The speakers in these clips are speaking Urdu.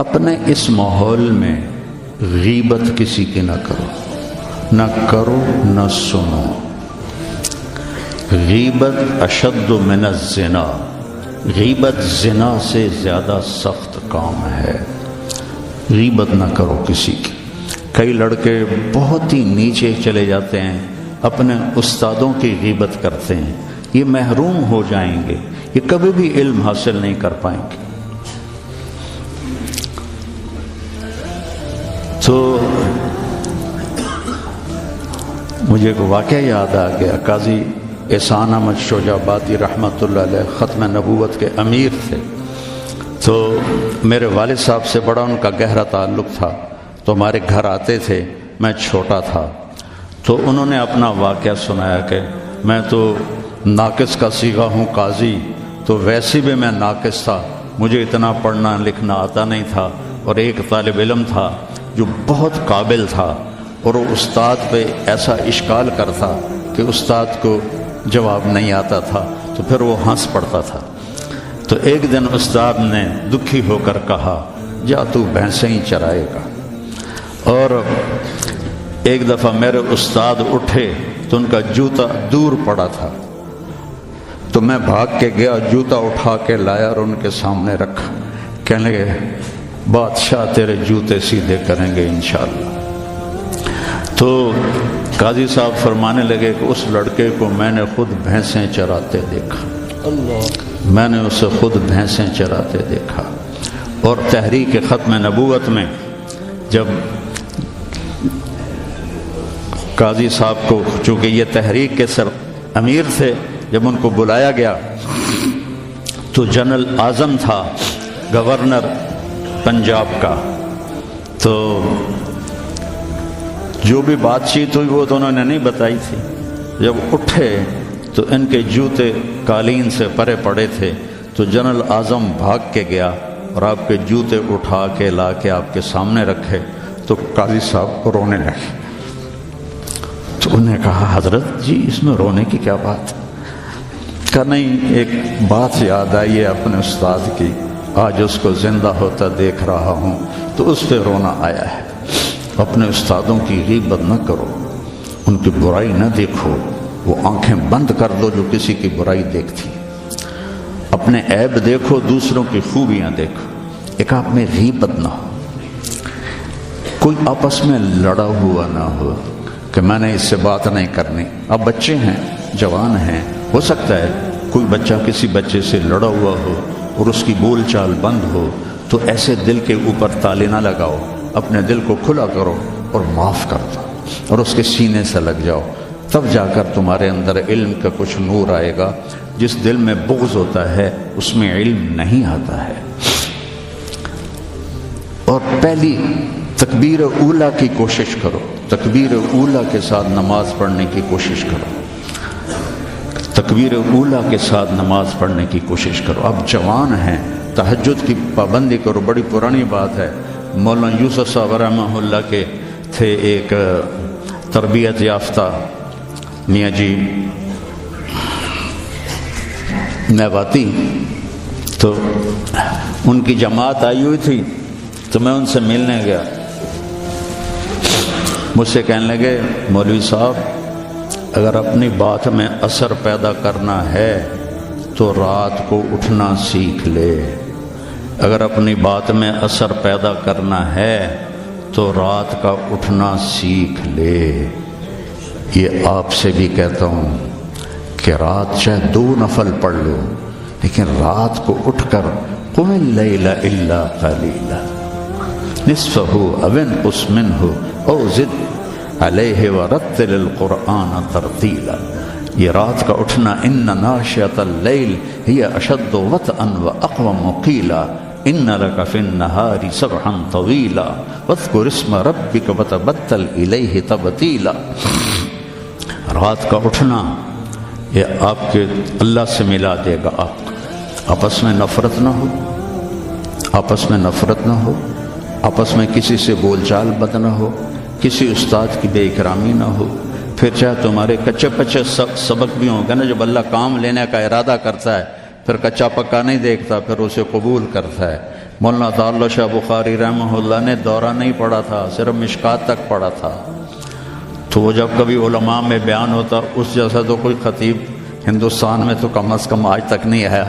اپنے اس ماحول میں غیبت کسی کی نہ کرو نہ سنو۔ غیبت اشد من الزنا، غیبت زنا سے زیادہ سخت کام ہے۔ غیبت نہ کرو کسی کی۔ کئی لڑکے بہت ہی نیچے چلے جاتے ہیں، اپنے استادوں کی غیبت کرتے ہیں، یہ محروم ہو جائیں گے، یہ کبھی بھی علم حاصل نہیں کر پائیں گے۔ تو مجھے ایک واقعہ یاد آ گیا۔ قاضی احسان احمد شجاع آبادی رحمۃ اللہ علیہ ختم نبوت کے امیر تھے، تو میرے والد صاحب سے بڑا ان کا گہرا تعلق تھا، تو ہمارے گھر آتے تھے، میں چھوٹا تھا، تو انہوں نے اپنا واقعہ سنایا کہ میں تو ناقص کا صیغہ ہوں قاضی، تو ویسے بھی میں ناقص تھا، مجھے اتنا پڑھنا لکھنا آتا نہیں تھا، اور ایک طالب علم تھا جو بہت قابل تھا، اور وہ استاد پہ ایسا اشکال کرتا کہ استاد کو جواب نہیں آتا تھا، تو پھر وہ ہنس پڑتا تھا۔ تو ایک دن استاد نے دکھی ہو کر کہا، جا تو بھینسیں ہی چرائے گا۔ اور ایک دفعہ میرے استاد اٹھے تو ان کا جوتا دور پڑا تھا، تو میں بھاگ کے گیا، جوتا اٹھا کے لایا اور ان کے سامنے رکھا۔ کہنے لگے، بادشاہ تیرے جوتے سیدھے کریں گے انشاءاللہ۔ تو قاضی صاحب فرمانے لگے کہ اس لڑکے کو میں نے خود بھینسیں چراتے دیکھا، میں نے اسے خود بھینسیں چراتے دیکھا۔ اور تحریک ختم نبوت میں جب قاضی صاحب کو، چونکہ یہ تحریک کے سر امیر تھے، جب ان کو بلایا گیا تو جنرل اعظم تھا گورنر پنجاب کا، تو جو بھی بات چیت ہوئی وہ تو انہوں نے نہیں بتائی تھی۔ جب اٹھے تو ان کے جوتے قالین سے پرے پڑے تھے، تو جنرل اعظم بھاگ کے گیا اور آپ کے جوتے اٹھا کے لا کے آپ کے سامنے رکھے، تو قاضی صاحب کو رونے لگے۔ تو انہوں نے کہا، حضرت جی اس میں رونے کی کیا بات؟ کہا نہیں، ایک بات یاد آئی ہے اپنے استاد کی، آج اس کو زندہ ہوتا دیکھ رہا ہوں تو اس پہ رونا آیا ہے۔ اپنے استادوں کی غیبت نہ کرو، ان کی برائی نہ دیکھو، وہ آنکھیں بند کر دو جو کسی کی برائی دیکھتی۔ اپنے عیب دیکھو، دوسروں کی خوبیاں دیکھو، ایک آپ میں غیبت نہ ہو۔ کوئی آپس میں لڑا ہوا نہ ہو کہ میں نے اس سے بات نہیں کرنی۔ اب بچے ہیں، جوان ہیں، ہو سکتا ہے کوئی بچہ کسی بچے سے لڑا ہوا ہو اور اس کی بول چال بند ہو، تو ایسے دل کے اوپر تالے نہ لگاؤ، اپنے دل کو کھلا کرو اور معاف کر دو اور اس کے سینے سے لگ جاؤ، تب جا کر تمہارے اندر علم کا کچھ نور آئے گا۔ جس دل میں بغض ہوتا ہے اس میں علم نہیں آتا ہے۔ اور پہلی تکبیر اولیٰ کی کوشش کرو، تکبیر اولیٰ کے ساتھ نماز پڑھنے کی کوشش کرو، تکبیر اولیٰ کے ساتھ نماز پڑھنے کی کوشش کرو۔ اب جوان ہیں، تہجد کی پابندی کرو۔ بڑی پرانی بات ہے، مولانا یوسف صاحب رحمہ اللہ کے تھے ایک تربیت یافتہ میاں جی میواتی، تو ان کی جماعت آئی ہوئی تھی، تو میں ان سے ملنے گیا۔ مجھ سے کہنے لگے، مولوی صاحب اگر اپنی بات میں اثر پیدا کرنا ہے تو رات کو اٹھنا سیکھ لے، اگر اپنی بات میں اثر پیدا کرنا ہے تو رات کا اٹھنا سیکھ لے۔ یہ آپ سے بھی کہتا ہوں کہ رات چاہے 2 نفل پڑھ لو، لیکن رات کو اٹھ کر قم اللیل الا قلیلا نصفہ او انقص منہ او زد علیہ ورتل القرآن ترتیلا۔ یہ رات کا اٹھنا، ان ناشئۃ اللیل ہی اشد وطئا واقوم قیلا ان لک فی النہار سبحا طویلا واذکر اسم ربک وتبتل الیہ تبتیلا۔ رات کا اٹھنا یہ آپ کے اللہ سے ملا دے گا آپ کو۔ آپس میں نفرت نہ ہو، آپس میں نفرت نہ ہو، آپس میں کسی سے بول چال بد نہ ہو، کسی استاد کی بے اکرامی نہ ہو۔ پھر چاہے تمہارے کچے پچے سبق بھی ہوں گے نا، جب اللہ کام لینے کا ارادہ کرتا ہے پھر کچا پکا نہیں دیکھتا، پھر اسے قبول کرتا ہے۔ مولانا عطاءاللہ شاہ بخاری رحمہ اللہ نے دورہ نہیں پڑھا تھا، صرف مشکات تک پڑھا تھا۔ تو وہ جب کبھی علماء میں بیان ہوتا، اس جیسا تو کوئی خطیب ہندوستان میں تو کم از کم آج تک نہیں آیا۔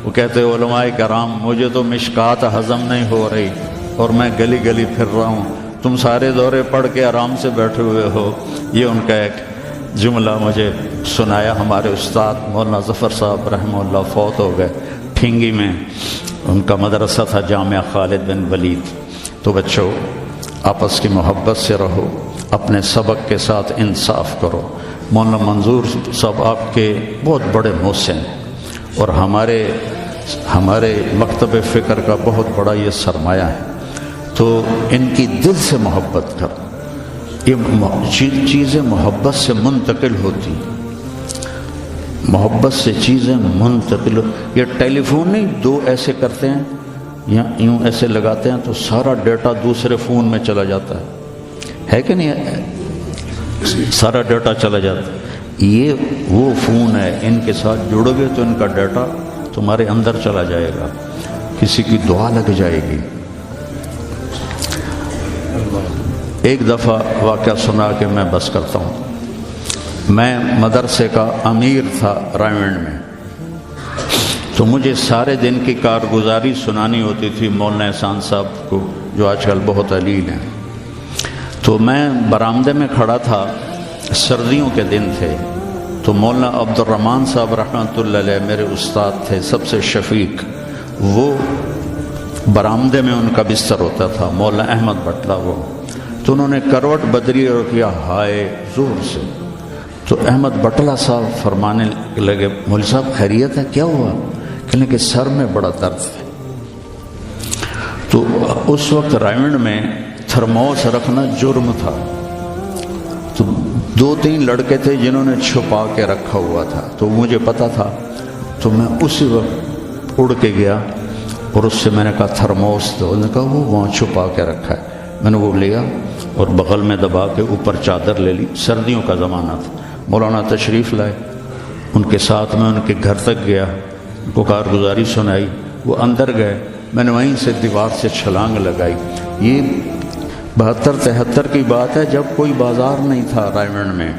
وہ کہتے علماء کرام مجھے تو مشکات ہضم نہیں ہو رہی اور میں گلی گلی پھر رہا ہوں، تم سارے دورے پڑھ کے آرام سے بیٹھے ہوئے ہو۔ یہ ان کا ایک جملہ مجھے سنایا۔ ہمارے استاد مولانا ظفر صاحب رحمہ اللہ فوت ہو گئے، ٹھینگی میں ان کا مدرسہ تھا جامعہ خالد بن ولید۔ تو بچوں آپس کی محبت سے رہو، اپنے سبق کے ساتھ انصاف کرو۔ مولانا منظور صاحب آپ کے بہت بڑے محسن ہیں اور ہمارے مکتب فکر کا بہت بڑا یہ سرمایہ ہے، تو ان کی دل سے محبت کرو۔ یہ چیزیں محبت سے منتقل ہوتی، محبت سے چیزیں منتقل۔ یہ ٹیلی فون نہیں دو ایسے کرتے ہیں یا یوں ایسے لگاتے ہیں تو سارا ڈیٹا دوسرے فون میں چلا جاتا ہے کہ نہیں؟ سارا ڈیٹا چلا جاتا ہے۔ یہ وہ فون ہے، ان کے ساتھ جڑو گے تو ان کا ڈیٹا تمہارے اندر چلا جائے گا، کسی کی دعا لگ جائے گی۔ ایک دفعہ واقعہ سنا کے میں بس کرتا ہوں۔ میں مدرسے کا امیر تھا رائمنڈ میں، تو مجھے سارے دن کی کارگزاری سنانی ہوتی تھی مولانا احسان صاحب کو، جو آج کل بہت علیل ہیں۔ تو میں برآمدے میں کھڑا تھا، سردیوں کے دن تھے، تو مولانا عبد الرحمن صاحب رحمۃ اللہ علیہ میرے استاد تھے، سب سے شفیق، وہ برآمدے میں ان کا بستر ہوتا تھا، مولانا احمد بٹلہ وہ، تو انہوں نے کروٹ بدلی اور کیا ہائے زور سے، تو احمد بٹلہ صاحب فرمانے لگے مولوی صاحب خیریت ہے، کیا ہوا؟ کہنے کہ سر میں بڑا درد ہے۔ تو اس وقت رائمنڈ میں تھرموس رکھنا جرم تھا، تو دو تین لڑکے تھے جنہوں نے چھپا کے رکھا ہوا تھا، تو مجھے پتا تھا، تو میں اسی وقت اڑ کے گیا اور اس سے میں نے کہا تھرموس دو، انہوں نے کہا وہ وہاں چھپا کے رکھا ہے۔ میں نے وہ لیا اور بغل میں دبا کے اوپر چادر لے لی، سردیوں کا زمانہ تھا۔ مولانا تشریف لائے، ان کے ساتھ میں ان کے گھر تک گیا، ان کو کارگزاری سنائی، وہ اندر گئے، میں نے وہیں سے دیوار سے چھلانگ لگائی۔ یہ 72-73 کی بات ہے، جب کوئی بازار نہیں تھا رائمنڈ میں،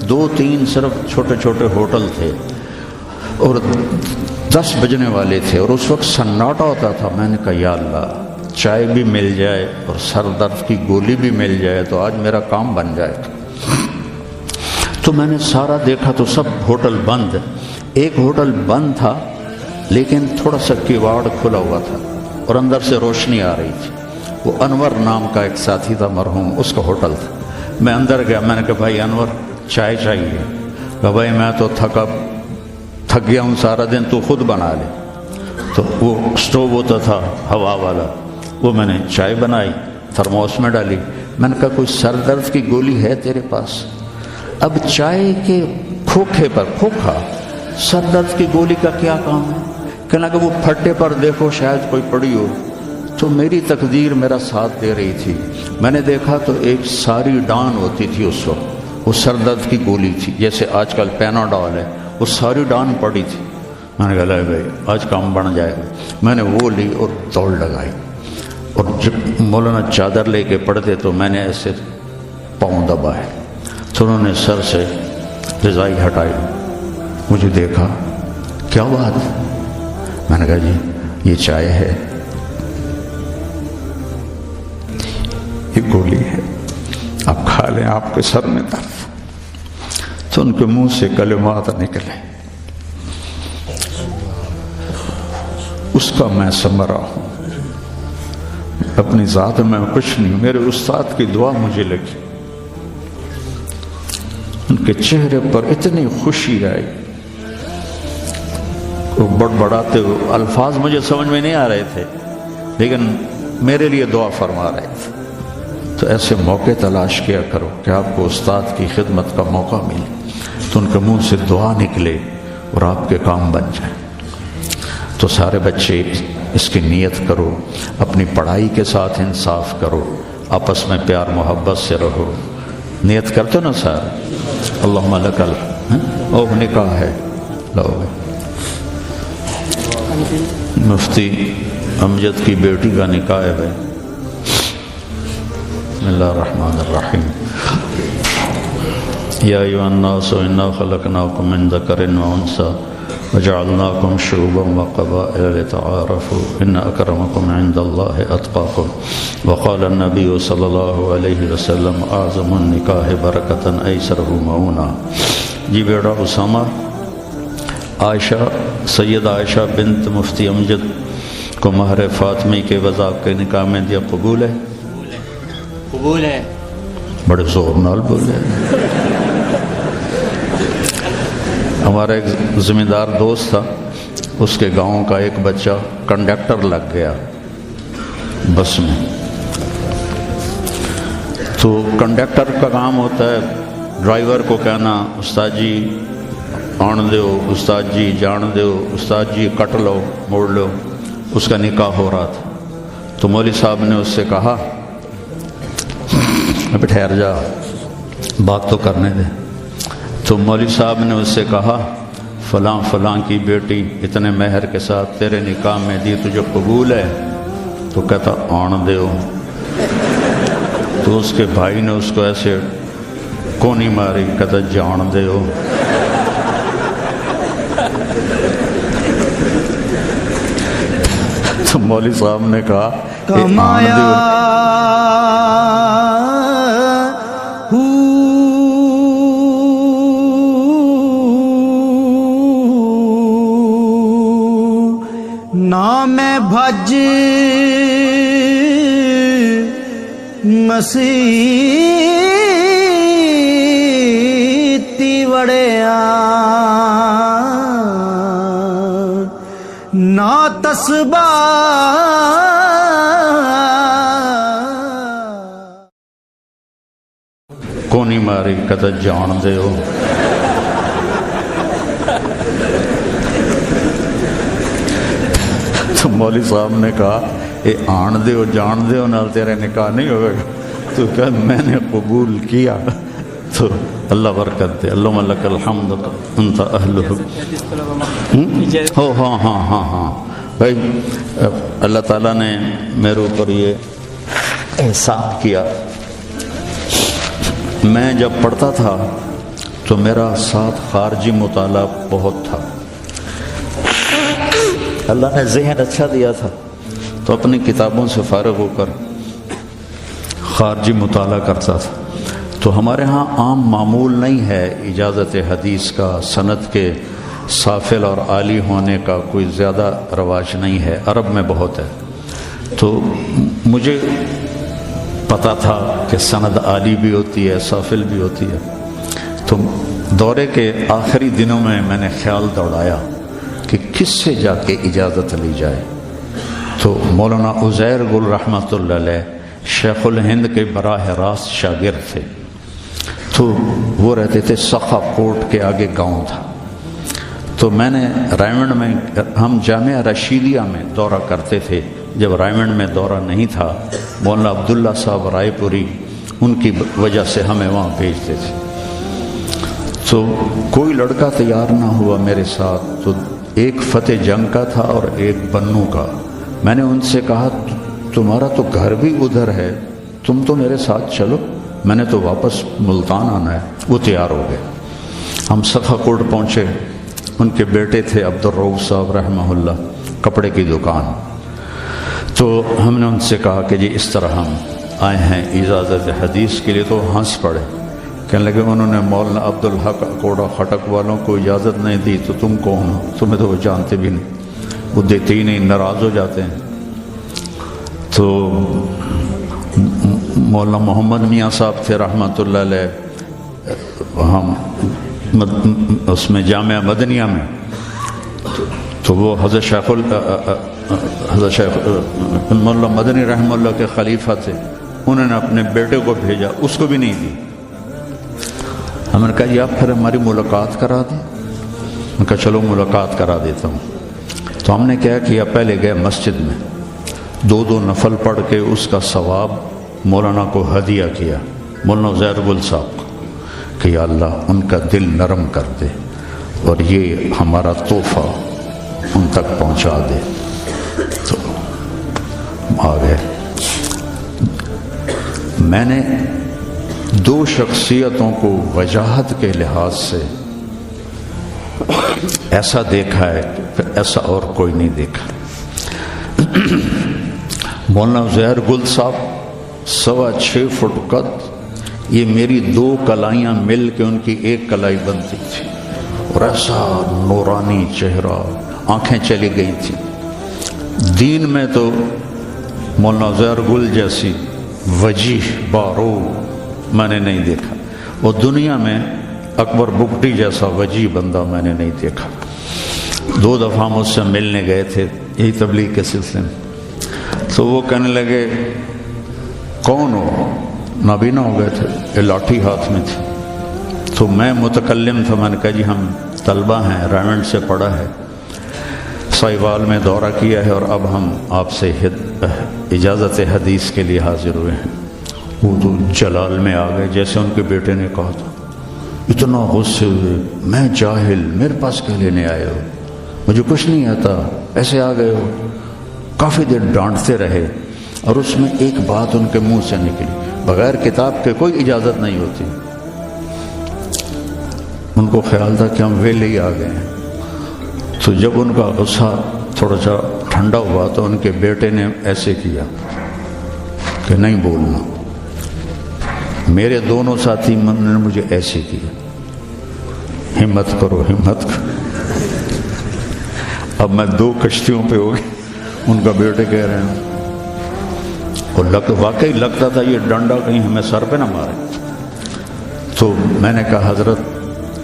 2-3 صرف چھوٹے چھوٹے ہوٹل تھے اور 10 بجنے والے تھے، اور اس وقت سناٹا ہوتا تھا۔ میں نے کہا یا اللہ چائے بھی مل جائے اور سر درد کی گولی بھی مل جائے تو آج میرا کام بن جائے گا۔ تو میں نے سارا دیکھا تو سب ہوٹل بند، ایک ہوٹل بند تھا لیکن تھوڑا سا کیواڑ کھلا ہوا تھا اور اندر سے روشنی آ رہی تھی۔ وہ انور نام کا ایک ساتھی تھا مرحوم، اس کا ہوٹل تھا۔ میں اندر گیا، میں نے کہا بھائی انور چائے چاہیے؟ کہا بھائی میں تو تھک گیا ہوں سارا دن، تو خود بنا لے۔ تو وہ سٹوو ہوتا تھا ہوا والا، وہ میں نے چائے بنائی، تھرموس میں ڈالی۔ میں نے کہا کوئی سر درد کی گولی ہے تیرے پاس؟ اب چائے کے کھوکھے پر کھوکھا، سر درد کی گولی کا کیا کام ہے؟ کہنا کہ وہ پھٹے پر دیکھو شاید کوئی پڑی ہو۔ تو میری تقدیر میرا ساتھ دے رہی تھی، میں نے دیکھا تو ایک ساری ڈان ہوتی تھی اس وقت، وہ سر درد کی گولی تھی، جیسے آج کل پیناڈول ہے، وہ ساری ڈان پڑی تھی۔ میں نے کہا لے بھائی آج کام بن جائے گا۔ میں نے وہ لی اور دوڑ لگائی، اور جب مولانا چادر لے کے پڑھتے تو میں نے ایسے پاؤں دبائے، تو انہوں نے سر سے رضائی ہٹائی، مجھے دیکھا، کیا بات؟ میں نے کہا جی یہ چائے ہے، یہ گولی ہے، آپ کھا لیں، آپ کے سر میں درد۔ تو ان کے منہ سے کلمات نکلے، اس کا میں ثمرہ ہوں، اپنی ذات میں کچھ نہیں، میرے استاد کی دعا مجھے لگی۔ ان کے چہرے پر اتنی خوشی آئی، وہ بڑبڑاتے ہوئے، الفاظ مجھے سمجھ میں نہیں آ رہے تھے لیکن میرے لیے دعا فرما رہے تھے۔ تو ایسے موقع تلاش کیا کرو کہ آپ کو استاد کی خدمت کا موقع ملے، تو ان کے منہ سے دعا نکلے اور آپ کے کام بن جائیں۔ تو سارے بچے اس کی نیت کرو، اپنی پڑھائی کے ساتھ انصاف کرو، آپس میں پیار محبت سے رہو۔ نیت کرتے نا سر، اللہم لکل او نکاح ہے، لو مفتی امجد کی بیٹی کا نکاح ہے بھائی. بسم اللہ الرحمن الرحیم. یا ایھا الناس انا خلقناکم من ذکر و انثی وجعلناکم شعوبا وقبائل لتعارفوا ان اکرمکم عند اللہ اتقاکم. وقال النبی صلی اللہ علیہ وسلم اعظم النکاح برکۃ ایسرہ مؤونہ. جی بیٹا اسامہ، عائشہ سیدہ عائشہ بنت مفتی امجد کو مہر فاطمی کے وضع کے نکاح میں دیا. قبول ہے؟ قبول ہے. بڑے زور نال بولے. ہمارا ایک زمیندار دوست تھا، اس کے گاؤں کا ایک بچہ کنڈکٹر لگ گیا بس میں. تو کنڈکٹر کا کام ہوتا ہے ڈرائیور کو کہنا استاد جی آن دیو، استاد جی جان دیو، استاد جی کٹ لو موڑ لو. اس کا نکاح ہو رہا تھا تو مولوی صاحب نے اس سے کہا ابھی ٹھہر جا بات تو کرنے دے. تو مولوی صاحب نے اس سے کہا فلاں فلاں کی بیٹی اتنے مہر کے ساتھ تیرے نکاح میں دی، تجھے قبول ہے؟ تو کہتا آن دیو. تو اس کے بھائی نے اس کو ایسے کونی ماری، کہتا جان دیو. تو مولوی صاحب نے کہا کمایا نام بھج مسیتی وڑیا نا تسبا کونی ماری، کہتا جان دیو. تو مولوی صاحب نے کہا اے آن دیو جان دیو نال تیرے نکاح نہیں ہوئے گا. تو کہا میں نے قبول کیا. تو اللہ برکت دے. اللہم لک الحمد انت اہلہ. ہاں ہاں ہاں ہاں بھائی، اللہ تعالیٰ نے میرے اوپر یہ احسان کیا. میں جب پڑھتا تھا تو میرا ساتھ خارجی مطالعہ بہت تھا. اللہ نے ذہن اچھا دیا تھا تو اپنی کتابوں سے فارغ ہو کر خارجی مطالعہ کرتا تھا. تو ہمارے ہاں عام معمول نہیں ہے اجازت حدیث کا، سند کے سافل اور عالی ہونے کا کوئی زیادہ رواج نہیں ہے. عرب میں بہت ہے. تو مجھے پتہ تھا کہ سند عالی بھی ہوتی ہے، سافل بھی ہوتی ہے. تو دورے کے آخری دنوں میں نے خیال دوڑایا کہ کس سے جا کے اجازت لی جائے. تو مولانا عزیر گل رحمۃ اللہ علیہ شیخ الہند کے براہ راست شاگرد تھے. تو وہ رہتے تھے سخا کوٹ کے آگے گاؤں تھا. تو میں نے رائمنڈ میں، ہم جامعہ رشیدیہ میں دورہ کرتے تھے. جب رائمنڈ میں دورہ نہیں تھا، مولانا عبداللہ صاحب رائے پوری ان کی وجہ سے ہمیں وہاں بھیجتے تھے. تو کوئی لڑکا تیار نہ ہوا میرے ساتھ. تو ایک فتح جنگ کا تھا اور ایک بنو کا. میں نے ان سے کہا تمہارا تو گھر بھی ادھر ہے، تم تو میرے ساتھ چلو، میں نے تو واپس ملتان آنا ہے. وہ تیار ہو گئے. ہم سخا کوٹ پہنچے. ان کے بیٹے تھے عبدالرؤف صاحب رحمہ اللہ، کپڑے کی دکان. تو ہم نے ان سے کہا کہ جی اس طرح ہم آئے ہیں اجازت حدیث کے لیے. تو ہنس پڑے، کہنے لگے انہوں نے مولانا عبدالحق کوڑا خٹک والوں کو اجازت نہیں دی تو تم کون ہو؟ تمہیں تو وہ جانتے بھی نہیں، وہ دیتے ہی نہیں، ناراض ہو جاتے ہیں. تو مولانا محمد میاں صاحب تھے رحمۃ اللہ علیہ، ہم اس میں جامعہ مدنیہ میں. تو وہ حضرت شیخ مولانا مدنی رحمہ اللہ کے خلیفہ تھے. انہوں نے اپنے بیٹے کو بھیجا، اس کو بھی نہیں دی. ہم نے کہا جی آپ پھر ہماری ملاقات کرا دیں. میں نے کہا چلو ملاقات کرا دیتا ہوں. تو ہم نے کیا کیا، پہلے گئے مسجد میں، 2 نفل پڑھ کے اس کا ثواب مولانا کو ہدیہ کیا، مولانا عزیر گل صاحب کو، کہ یا اللہ ان کا دل نرم کر دے اور یہ ہمارا تحفہ ان تک پہنچا دے. تو آ گئے۔ میں نے دو شخصیتوں کو وجاہت کے لحاظ سے ایسا دیکھا ہے کہ پھر ایسا اور کوئی نہیں دیکھا۔ مولانا زہر گل صاحب 6.25 فٹ قد، یہ میری 2 کلائیاں مل کے ان کی ایک کلائی بنتی تھی، اور ایسا نورانی چہرہ، آنکھیں چلی گئی تھی۔ دین میں تو مولانا زہر گل جیسی وجیح بارو میں نے نہیں دیکھا، اور دنیا میں اکبر بگٹی جیسا وجیح بندہ میں نے نہیں دیکھا۔ 2 دفعہ مجھ سے ملنے گئے تھے یہی تبلیغ کے سلسلے میں، تو وہ کہنے لگے کون ہو؟ نابینا ہو گئے تھے، یہ لاٹھی ہاتھ میں تھی۔ تو میں متکلم تھا، میں نے کہا جی ہم طلبہ ہیں، رائمنڈ سے پڑھا ہے، سائیوال میں دورہ کیا ہے، اور اب ہم آپ سے اجازت حدیث کے لیے حاضر ہوئے ہیں۔ وہ تو جلال میں آ گئے، جیسے ان کے بیٹے نے کہا تھا، اتنا غصے ہوئے، میں جاہل، میرے پاس کیا لینے آئے ہو، مجھے کچھ نہیں آتا، ایسے آ گئے ہو۔ کافی دیر ڈانٹتے رہے، اور اس میں ایک بات ان کے منہ سے نکلی، بغیر کتاب کے کوئی اجازت نہیں ہوتی۔ ان کو خیال تھا کہ ہم ویلے ہی آ گئے ہیں۔ تو جب ان کا غصہ تھوڑا سا ٹھنڈا ہوا تو ان کے بیٹے نے ایسے کیا کہ نہیں بولنا۔ میرے دونوں ساتھی نے مجھے ایسے کیا، ہمت کرو ہمت کرو۔ اب میں 2 کشتیوں پہ ہو گیا، ان کا بیٹے کہہ رہے ہیں، اور واقعی لگتا تھا یہ ڈنڈا کہیں ہمیں سر پہ نہ مارے۔ تو میں نے کہا حضرت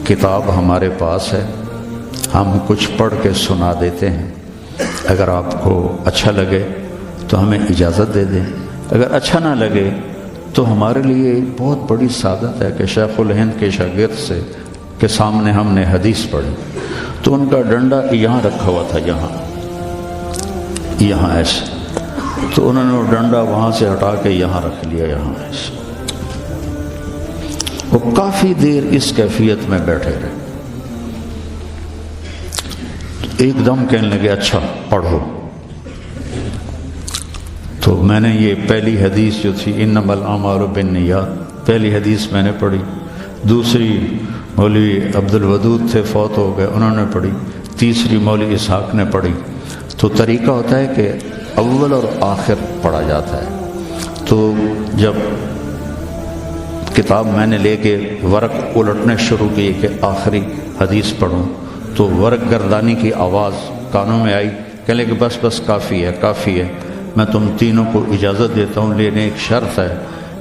کتاب ہمارے پاس ہے، ہم کچھ پڑھ کے سنا دیتے ہیں، اگر آپ کو اچھا لگے تو ہمیں اجازت دے دیں، اگر اچھا نہ لگے تو ہمارے لیے بہت بڑی سعادت ہے کہ شیخ الہند کے شاگرد سے کے سامنے ہم نے حدیث پڑھی۔ تو ان کا ڈنڈا یہاں رکھا ہوا تھا، یہاں ایسے، تو انہوں نے وہ ڈنڈا وہاں سے ہٹا کے یہاں رکھ لیا، یہاں ایسے۔ وہ کافی دیر اس کیفیت میں بیٹھے رہے، ایک دم کہنے لگے اچھا پڑھو۔ تو میں نے یہ پہلی حدیث جو تھی انما الاعمال بالنیات، پہلی حدیث میں نے پڑھی، دوسری مولوی عبد الودود تھے فوت ہو گئے، انہوں نے پڑھی، تیسری مولوی اسحاق نے پڑھی۔ تو طریقہ ہوتا ہے کہ اول اور آخر پڑھا جاتا ہے۔ تو جب کتاب میں نے لے کے ورق الٹنے شروع کیے کہ آخری حدیث پڑھوں، تو ورق گردانی کی آواز کانوں میں آئی، کہنے کہ بس بس کافی ہے کافی ہے، میں تم تینوں کو اجازت دیتا ہوں، لیکن ایک شرط ہے،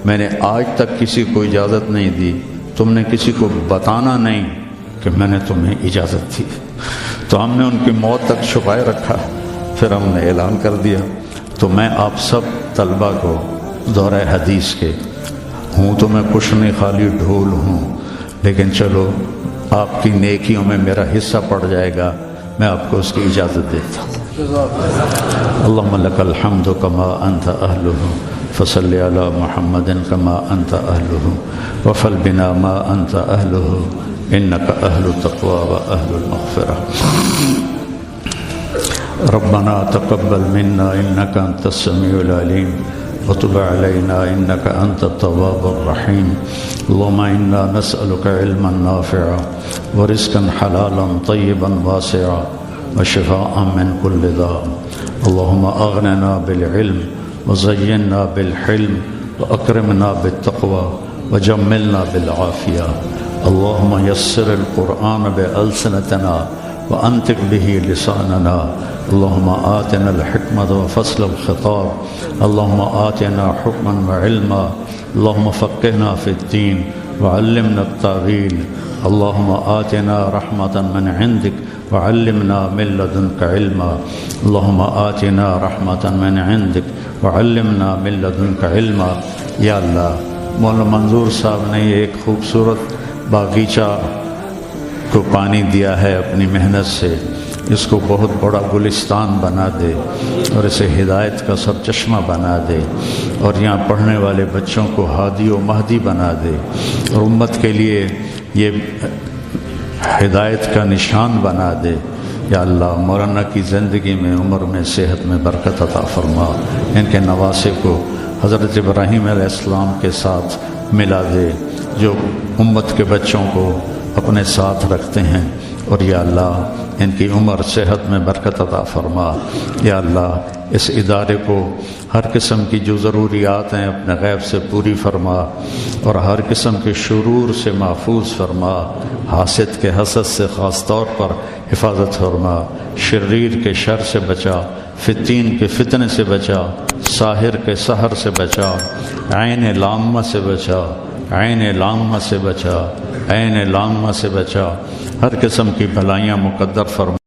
میں نے آج تک کسی کو اجازت نہیں دی، تم نے کسی کو بتانا نہیں کہ میں نے تمہیں اجازت دی۔ تو ہم نے ان کی موت تک چھپائے رکھا، پھر ہم نے اعلان کر دیا۔ تو میں آپ سب طلبہ کو دورہ حدیث کے ہوں تو میں کچھ نہیں، خالی ڈھول ہوں، لیکن چلو آپ کی نیکیوں میں میرا حصہ پڑ جائے گا، میں آپ کو اس کی اجازت دیتا ہوں۔ اللہم لک الحمد کما انت اہلہ فصل علی محمد کما انت اہلہ وفل بنا ما انت اہلہ انک اہل التقوی و اہل المغفرہ۔ ربنا تقبل منا انک انت السمیع العلیم وتب علينا إنك أنت التواب الرحيم اللهم إنا نسألك علما نافعا ورزقا حلالا طيبا واسعا وشفاء من كل داء اللهم أغننا بالعلم وزينا بالحلم وأكرمنا بالتقوى وجملنا بالعافية اللهم يسر القرآن بألسنتنا وأنطق به لساننا اللهم آتنا الحكمة وفصل الخطاب اللهم آتنا حكما وعلما اللهم فقهنا في الدين وعلمنا التأويل اللهم آتنا رحمة من عندك وعلمنا من لدنك علما اللهم آتنا رحمة من عندك وعلمنا من لدنك علما۔ یا اللہ، مولانا منظور صاحب نے ایک خوبصورت باغیچہ کو پانی دیا ہے اپنی محنت سے، اس کو بہت بڑا گلستان بنا دے اور اسے ہدایت کا سرچشمہ بنا دے، اور یہاں پڑھنے والے بچوں کو ہادی و مہدی بنا دے، اور امت کے لیے یہ ہدایت کا نشان بنا دے یا اللہ مولانا کی زندگی میں عمر میں صحت میں برکت عطا فرما، ان کے نواسے کو حضرت ابراہیم علیہ السلام کے ساتھ ملا دے جو امت کے بچوں کو اپنے ساتھ رکھتے ہیں، اور یا اللہ ان کی عمر صحت میں برکت عطا فرما۔ یا اللہ اس ادارے کو ہر قسم کی جو ضروریات ہیں اپنے غیب سے پوری فرما، اور ہر قسم کے شرور سے محفوظ فرما، حاسد کے حسد سے خاص طور پر حفاظت فرما، شریر کے شر سے بچا، فتین کے فتنے سے بچا، ساحر کے سحر سے بچا، عین لامہ سے بچا، عین لامہ سے بچا، عین لامہ سے بچا، ہر قسم کی بھلائیاں مقدر فرما۔